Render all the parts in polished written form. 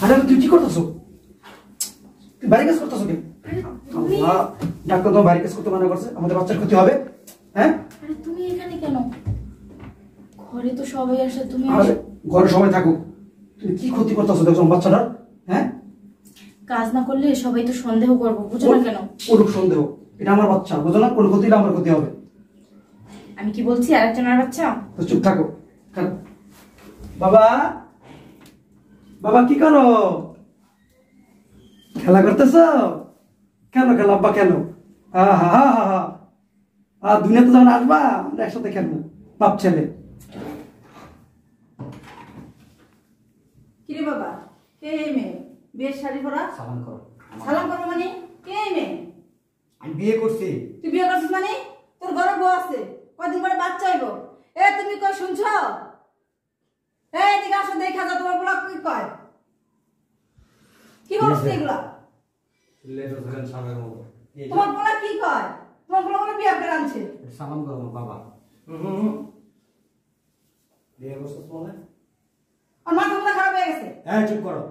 আরে তুই কি করতেছো? তুই বাড়ি কাজ করতেছো কি? ডাক্তার তো বাড়ি কাজ করতে মানা করছে, আমাদের বাচ্চার ক্ষতি হবে। হ্যাঁ আরে তুমি এখানে কেন? ঘরে তো সবাই আসে, তুমি আরে ঘরে সবাই থাকুক, তুমি কি ক্ষতি করতেছো দেখছো বাচ্চাটার? হ্যাঁ কাজ না করলে সবাই তো সন্দেহ করবো, বুঝো না কেন? ওরূপ সন্দেহ, এটা আমার বাচ্চা, বুঝো না? কোনো ক্ষতি হলে আমার ক্ষতি হবে। আমি কি বলছি আরেকজনের বাচ্চা? তো চুপ থাকো। বাবা, বাবা কি করো? খেলা করতেছ? কেন খেলা আব্বা কেন? দুনিয়াতে যখন আসবা আমরা একসাথে খেলবো, বাপ ছেলে। কিরে বাবা, কে এই মেয়ে? বিয়ের শাড়ি পরা? সালাম করো। সালাম করবো মানে? কে এই মেয়ে? আমি বিয়ে করছি। তুই বিয়ে করছিস মানে? তোর ঘরে বউ আছে, কয়দিন পরে বাচ্চা হইব। এ তুমি কই শুনছ? এদিকে আসো, দেখা যাও তোমার পোলা কি কয়। কি বলছ এগুলা? তোমার পোলা কি কয়? তোমার পোলা বলে বিয়ে করে আনছে। সালাম করো বাবা। বিয়ে করছিস মানে? আর মাথা মুথা খারাপ হয়ে গেছে। হ্যাঁ চুপ করো।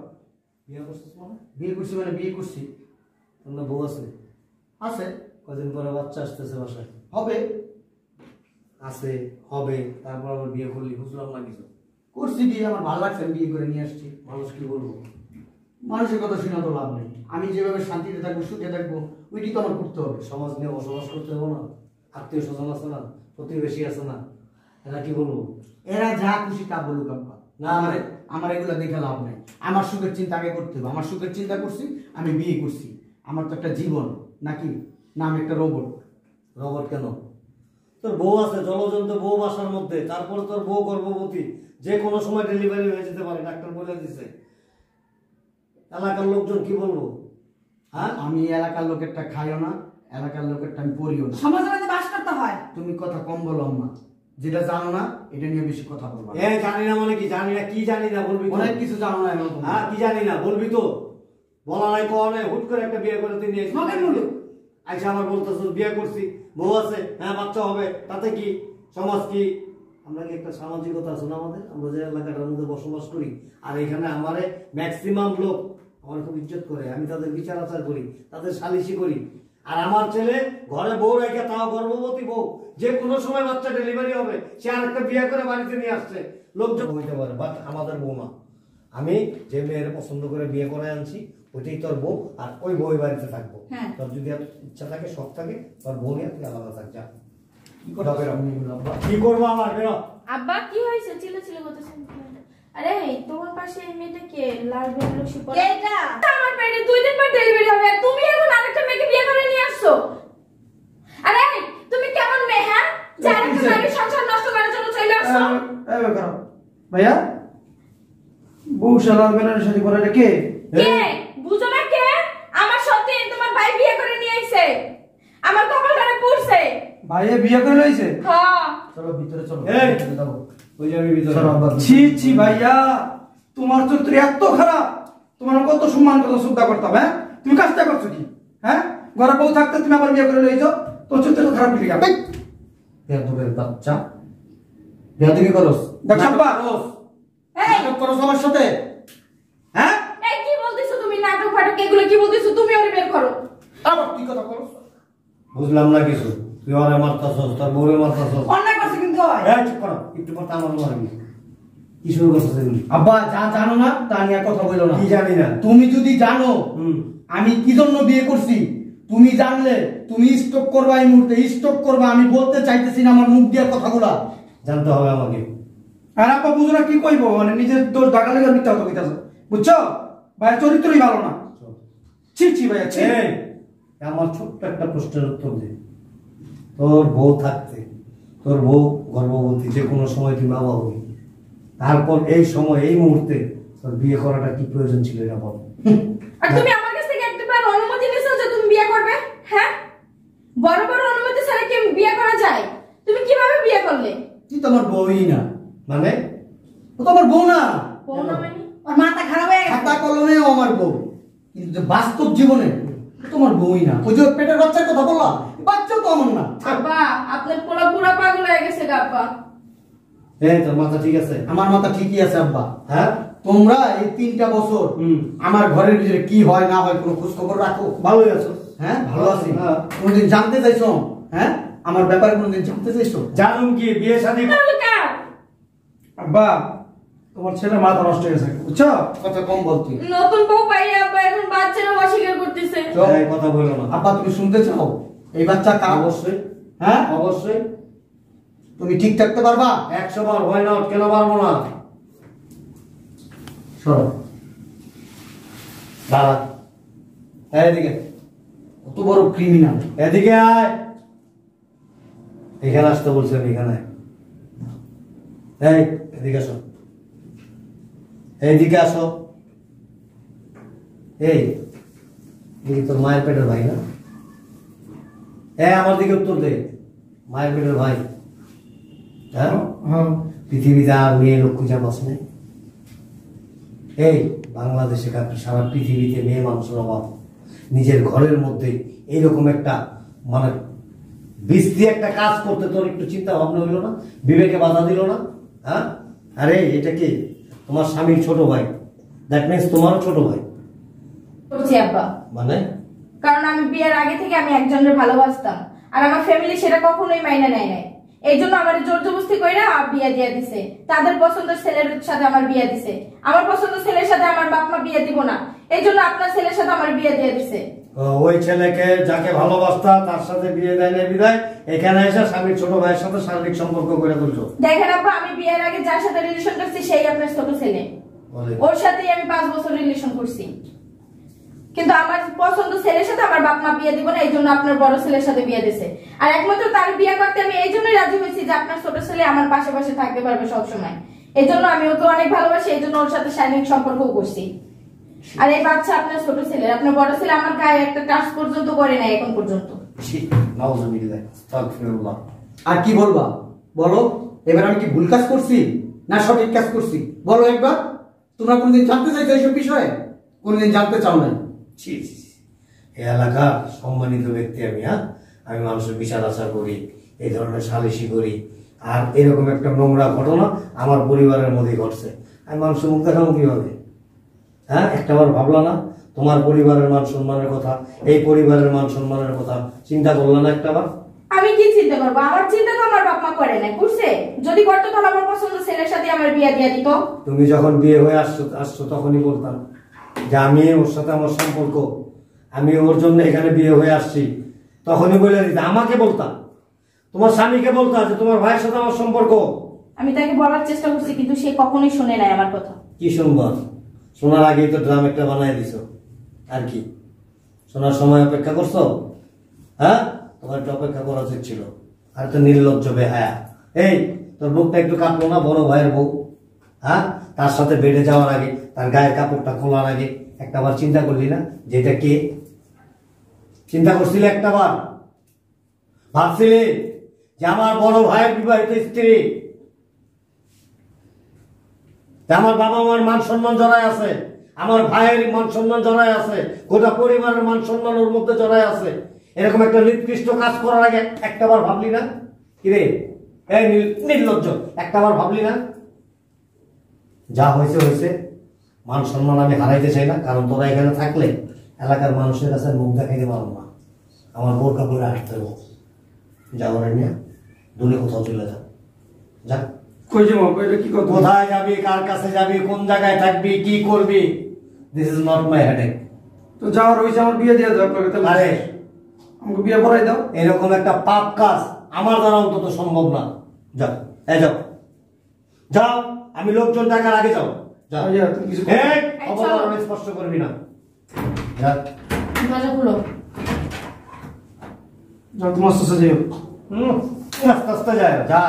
বিয়ে করছিস মানে? বিয়ে করছি মানে বিয়ে করছি। তোমার বউ আছে? আছে। কদিন পরে বাচ্চা আসতেছে বাসায়। হবে। আছে, হবে, তারপর আবার বিয়ে করলি, বুঝলাম না কিছু। করছি বিয়ে, আমার ভালো লাগছে, আমি বিয়ে করে নিয়ে আসছি। মানুষ কি বলবো? মানুষের কথা শুনে তো লাভ নেই। আমি যেভাবে শান্তিতে থাকবো, সুখে থাকবো, ওইটি তো আমার করতে হবে। সমাজ নিয়ে বসবাস করতে হবে না? আত্মীয় স্বজন আছে না, প্রতিবেশী আছে না, এরা কি বলবো? এরা যা খুশি তা বলুক আব্বা, না, আমার এগুলো দেখে লাভ নাই। আমার সুখের চিন্তা আগে করতে হবে। আমার সুখের চিন্তা করছি, আমি বিয়ে করছি। আমার তো একটা জীবন নাকি, না আমি একটা রোবট? রবট কেন? তোর বউ আছে, জলজন্ত বউ বাসার মধ্যে, তারপরে তোর বউ গর্ভবতী, যে কোনো সময় ডেলিভারি হয়ে যেতে পারে, ডাক্তার বলে দিছে। এলাকার লোকজন কি বলবো? হ্যাঁ আমি এলাকার লোকেরটা খাইও না, এলাকার লোকেরটা আমি পড়িও না। সমাজের মধ্যে বাস করতে হয়। তুমি কথা কম বলো আম্মা, যেটা জানো না এটা নিয়ে বেশি কথা বলবা। জানি না মানে কি? জানি না, কি জানি না বলবি তো? অনেক কিছু জানো না। হ্যাঁ কি জানি না বলবি তো? বলা নাই কওয়া নাই, হুট করে একটা বিয়ে করে তুই নিয়ে আইসা আমার বলতেছ বিয়ে করছি, বউ আছে, হ্যাঁ বাচ্চা হবে, তাতে কি? সমাজ কি? আমরা কি একটা সামাজিকতা আছে না আমাদের? আমরা যে এলাকাটার মধ্যে বসবাস করি, আর এখানে আমারে ম্যাক্সিমাম লোক আমার খুব ইজ্জত করে, আমি তাদের বিচার আচার করি, তাদের সালিশি করি। আর আমার ছেলে ঘরে বউ রেখে, তাও গর্ভবতী বউ, যে কোনো সময় বাচ্চা ডেলিভারি হবে, সে আর একটা বিয়ে করে বাড়িতে নিয়ে আসছে, লোকজন হইতে পারে, বাট আমাদের বউ না। আমি যে মেয়ের পছন্দ করে বিয়ে করে আনছি ওইটাই তোর বউ, আর ওই বউ বাড়িতে থাকবো। তোর যদি ইচ্ছা থাকে, শখ থাকে, তোর বউ নিয়ে তুই আলাদা থাক, যা। কি করবো আমার? বেরো। আব্বা কি হয়েছে? চিল্লাচিল্লি করতেছেন? আরে তোমার পাশে এই মেয়েটা কে? লাল বেলুসি পরে। এটা আমার পেটে 2 দিন পর ডেলিভারি হবে, আর তুমি এখন আরেকটা মেয়েকে বিয়ে করে নিয়ে আসছো। আরে তুমি কেমন মেয়ে? হ্যাঁ, যারা একটা নারীর সংসার নষ্ট করার জন্য চলে আসছো। ভাইয়া, বউ শালার বেলার সাথে পরে কে? কে বুঝো না কে? আমার সত্যি তোমার ভাই বিয়ে করে নিয়ে আইছে, আমার কপাল ধরে পড়ছে। ভাইয়া বিয়ে করে লইছে? হ্যাঁ চলো ভিতরে চলো। এই ওই যাবি ভিতরে। ছি ছি ভাইয়া, তোমার চরিত্র এত খারাপ, তোমার কত সম্মান কত শ্রদ্ধা করতাম। হ্যাঁ তুমি কাজটা করছো কি? হ্যাঁ ঘরে বউ থাকতে তুমি আবার বিয়ে করে লইছো, তোর চরিত্র তো খারাপ লিখা। বেয়াদবের বাচ্চা, বেয়াদবি করস? দেখছাব্বা এই নাটক করো সবার সাথে। হ্যাঁ এই কি বলতেছো তুমি? নাটক ফাটক এগুলো কি বলতেছো? তুমি ওরে বের করো। আবার কি কথা করো? বুঝলাম না কিছু। তুই ওরে মারতাছস, তোর বউরে মারতাছস। অন্যায় করছে কিন্তু হয়। এই চুপ করো, একটু পর আমার মারবি। কি শুরু করছিস এগুলি? আব্বা যা জানো না তা নিয়ে কথা বলো না। কি জানি না? তুমি যদি জানো আমি কি জন্য বিয়ে করছি, তুমি জানলে তুমি স্টপ করবা, এই মুহূর্তে স্টপ করবা। আমি বলতে চাইতেছি না আমার মুখ দিয়ে কথাগুলা। জানতে হবে আমাকে। আর আপা বুঝো না কি কইবো, মানে নিজের দোষ ঢাকা লেগে মিথ্যা কথা কইতাছে, বুঝছো? ভাইয়ের চরিত্রই ভালো না। ছি ছি ভাইয়া ছি। আমার ছোট্ট একটা প্রশ্নের উত্তর দে। তোর বউ থাকতে, তোর বউ গর্ভবতী, যে কোনো সময় তুই বাবা হবি, তারপর এই সময় এই মুহূর্তে তোর বিয়ে করাটা কি প্রয়োজন ছিল এটা বল। আর তুমি আমার কাছ থেকে একবার অনুমতি নিছো যে তুমি বিয়ে করবে? হ্যাঁ, বড় বড় অনুমতি ছাড়া কি বিয়ে করা যায়? তুমি কিভাবে বিয়ে করলে? তুই তো আমার বউই না। মানে ও তো আমার বউ না। বউ না মানে? ওর মাথা খারাপ হয়ে গেছে। খাতা কলমে ও আমার বউ, কিন্তু যে বাস্তব জীবনে ও তো আমার বউই না। ওই যে পেটের বাচ্চার কথা বললা, বাচ্চাও তো আমার না। আব্বা আপনার পোলা পুরা পাগল হয়ে গেছে আব্বা। এই তোর মাথা ঠিক আছে? আমার মাথা ঠিকই আছে আব্বা। হ্যাঁ তোমরা এই 3টা বছর আমার ঘরের ভিতরে কি হয় না হয় কোনো খোঁজ খবর রাখো? ভালোই আছো? হ্যাঁ ভালো আছি। হ্যাঁ। কোনোদিন জানতে চাইছো? হ্যাঁ আমার ব্যাপারে কোনোদিন জানতে চাইছো? জানুম কি বিয়ে শাদী আব্বা তোমার ছেলে মাথা নষ্ট হয়ে গেছে বুঝছো? কথা কম বল তুই। নতুন বউ পাইয়া আব্বা এখন বাচ্চারা অস্বীকার করতেছে। এই কথা বলো না। আব্বা তুমি শুনতে চাও এই বাচ্চা কার? অবশ্যই, হ্যাঁ অবশ্যই। তুমি ঠিক থাকতে পারবা? 100 বার হয় না, কেন পারবো না? সরো দাঁড়া, এদিকে, কত বড় ক্রিমিনাল! এদিকে আয়। এখানে আসতে বলছেন, এখানে। এই এদিকে আসো, এইদিকে আসো। এই তোর মায়ের পেটের ভাই না? আমার দিকে উত্তর দে। মায়ের পেটের ভাই? হ্যাঁ। হ্যাঁ পৃথিবীতে আর মেয়ে লোক খুঁজে পাস নাই? এই বাংলাদেশে সারা পৃথিবীতে মেয়ে মানুষের অভাব। নিজের ঘরের মধ্যে এইরকম একটা মানে বিস্তি একটা কাজ করতে তোর একটু চিন্তা ভাবনা হইল না? বিবেকে বাধা দিল না? হ্যাঁ। আরে এটা কি তোমার স্বামীর ছোট ভাই? দ্যাট মিনস তোমারও ছোট ভাই করছি আব্বা, মানে? কারণ আমি বিয়ের আগে থেকে আমি একজনের ভালোবাসতাম, আর আমার ফ্যামিলি সেটা কখনোই মাইনে নেয় নাই। এই জন্য আমার জোর জবরদস্তি কইরা বিয়ে দিয়ে দিছে। তাদের পছন্দের ছেলের সাথে আমার বিয়ে দিছে। আমার পছন্দের ছেলের সাথে আমার বাপ মা বিয়ে দিব না, এই জন্য আপনার ছেলের সাথে আমার বিয়ে দিয়ে দিছে। ওই ছেলেকে যাকে ভালোবাসতা তার সাথে বিয়ে দেয় না বিদায় এখানে এসে স্বামীর ছোট ভাইয়ের সাথে শারীরিক সম্পর্ক করে তুলছো। দেখেন আব্বা, আমি বিয়ের আগে যার সাথে রিলেশন করছি সেই আপনার ছোট ছেলে। ওর সাথেই আমি 5 বছর রিলেশন করছি, কিন্তু আমার পছন্দ ছেলের সাথে আমার বাপ মা বিয়ে দিব না, এই জন্য আপনার বড় ছেলের সাথে বিয়ে দিছে। আর একমাত্র তার বিয়ে করতে আমি এই জন্যই রাজি হয়েছি যে আপনার ছোট ছেলে আমার পাশে পাশে থাকতে পারবে সবসময়। এই জন্য আমি ওকে অনেক ভালোবাসি, এই জন্য ওর সাথে শারীরিক সম্পর্ক করছি। আর এই বাচ্চা আপনার ছোট ছেলে, আপনার বড় ছেলে আমার গায়ে একটা টাচ পর্যন্ত করে নাই এখন পর্যন্ত। আর কি বলবা বলো? এবার আমি কি ভুল কাজ করছি না সঠিক কাজ করছি বলো একবার। তোমরা কোনদিন জানতে চাইছো এইসব বিষয়ে? কোনদিন জানতে চাও না? এই এলাকার সম্মানিত ব্যক্তি আমি। আমি মানুষের বিচার আচার করি, এই ধরনের সালিশি করি, আর এরকম একটা নোংরা ঘটনা আমার পরিবারের মধ্যে ঘটছে। আমি মানুষের মুখ দেখাবো কিভাবে? হ্যাঁ, একটাবার ভাবলা না তোমার পরিবারের মান সম্মানের কথা, এই পরিবারের মান সম্মানের কথা চিন্তা করলো না একটাবার? আমি কি চিন্তা করবো? আমার চিন্তা তো আমার বাপ মা করে নাই, করছে? যদি করতো তাহলে আমার পছন্দ ছেলের সাথে আমার বিয়ে দিয়ে দিত। তুমি যখন বিয়ে হয়ে আসছো তখনই বলতাম যে আমি ওর সাথে আমার সম্পর্ক, আমি ওর জন্য এখানে বিয়ে হয়ে আসছি, তখনই বলে দিতে। আমাকে বলতাম, তোমার স্বামীকে বলতাম যে তোমার ভাইয়ের সাথে আমার সম্পর্ক। আমি তাকে বলার চেষ্টা করছি, কিন্তু সে কখনোই শুনে নাই আমার কথা। কি শুনবো? শোনার আগেই তো ড্রাম একটা বানাই দিছো। আর কি শোনার সময় অপেক্ষা করছো? হ্যাঁ, তোমার একটু অপেক্ষা করা উচিত ছিল। আর তো নির্লজ্জ বেহায়া। এই তোর বুকটা একটু কাঁপলো না? বড় ভাইয়ের বউ, হ্যাঁ, তার সাথে বেড়ে যাওয়ার আগে, তার গায়ের কাপড়টা খোলার আগে একটাবার চিন্তা করলি না যে এটা কে? চিন্তা করছিলে একটাবার? ভাবছিলে যে আমার বড় ভাইয়ের বিবাহিত স্ত্রী, আমার বাবা মার মান সম্মান জড়ায় আছে, আমার ভাইয়ের মান সম্মান জড়ায় আছে, গোটা পরিবারের মান সম্মান ওর মধ্যে জড়ায় আছে। এরকম একটা নিকৃষ্ট কাজ করার আগে একটাবার ভাবলি না? কিরে এই নির্লজ্জ, একটাবার ভাবলি না? যা হয়েছে হয়েছে, মান সম্মান আমি হারাইতে চাই না, কারণ তোরা এখানে থাকলে এলাকার মানুষের কাছে মুখ দেখাইতে পারবো না। আমার বোরকা পরে আসতে হবে। যা করে নিয়ে দূরে কোথাও চলে যা। যা। কই যাবো? এটা কি কথা? কোথায় যাবি, কার কাছে যাবি, কোন জায়গায় থাকবি, কি করবি, this is not my headache. তো যাওয়ার হয়েছে, আমার বিয়ে দিয়ে দাও আপনাকে। তাহলে আরে আমাকে বিয়ে করাই দাও। এরকম একটা পাপ কাজ আমার দ্বারা অন্তত সম্ভব না। যাও, যাও যাও, আমি লোকজন ডাকার আগে যাও। যাও, ভাইয়া, তুমি কিছু খবর স্পষ্ট করবি না। যা, দরজা খুলো। যাও, তোমার সাথে যাও। আস্তে আস্তে যায়, যা।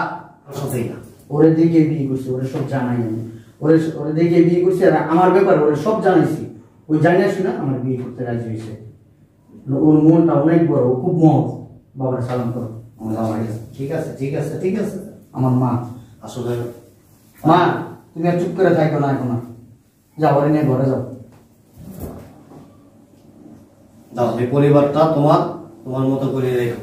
সাথেই না, ওরে দেখে বিয়ে করছি, ওরে সব জানাই আমি। ওরে দেখে বিয়ে করছি, আর আমার ব্যাপার ওরে সব জানাইছি। ওই জানি আসি না আমার বিয়ে করতে রাজি হয়েছে। ওর মনটা অনেক বড়, ও খুব মহৎ। বাবার সালাম করো আমার বাবা। ঠিক আছে, ঠিক আছে, ঠিক আছে। আমার মা, আসলে মা তুমি আর চুপ করে থাকো না এখন। যাও, ওরে নিয়ে ঘরে যাও। যাও, এই পরিবারটা তোমার মতো করে রেখো।